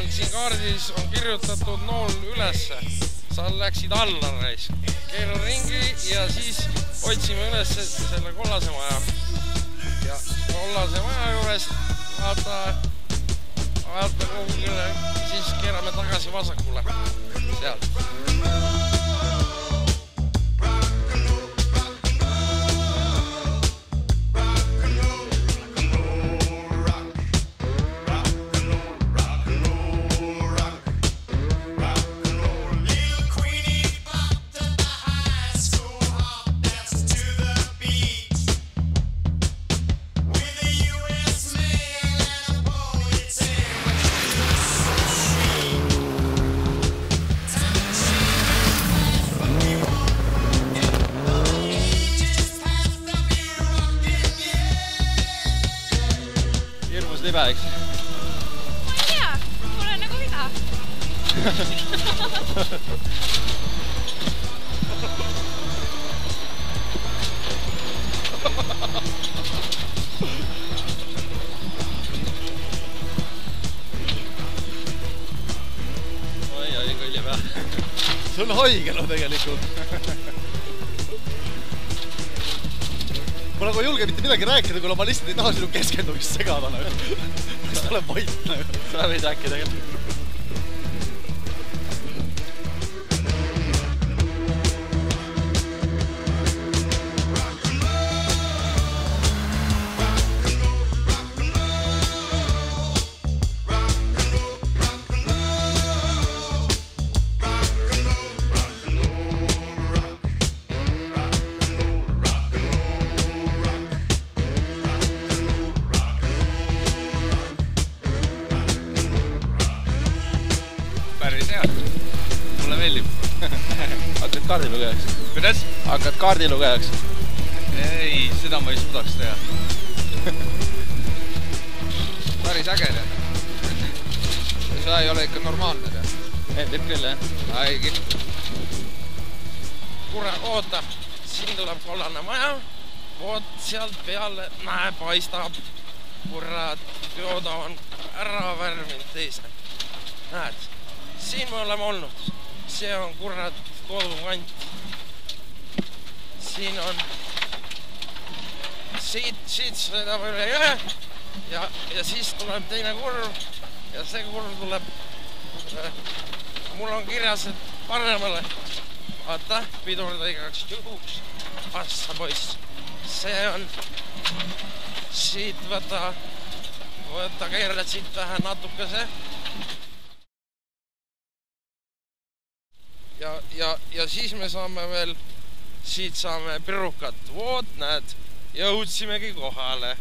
on siin kaardis on kirjutatud nool ülesse. Sa läksid alla reis. Keera ringi ja siis otsime üles selle kollase maja. Ja kollase maja juures vaata kuhugile, siis keerame tagasi vasakule. Sealt. Libe, eks? Ma ei tea, pole nagu mida. Oi, kõlli pea. See on haigelu tegelikult. Ma nagu ei julge mitte midagi rääkida, kuna ma lihtsalt ei taha sinu keskendumist segada. Kas ta olen vait? Sa võid äkki tegelikult. Päris hea. Mulle meeldib. Hakkad kaardilugejaks? Kuidas? Hakkad kaardilugejaks? Ei, seda ma ei suudaks teha. Päris äge teha. Sa ei ole ikka normaalne teha. Meeldib küll, jah? Aigi. Kure, oota. Siin tuleb kollane maja. Oot, sealt peale näe paistab. Kurat, jooda on ära värvinud teise. Näed? Siin me oleme olnud. See on kurat kodukant. Siin on siit sõidab üle jõe ja siis tuleb teine kurv ja see kurv tuleb mul on kirjas, et paremale vaata, pidurda igaks juhuks passa poiss. See on siit võta keerad siit vähe natukese ja siis me saame veel, siit saame pirukat. Voot, näed, jõudsimegi kohale.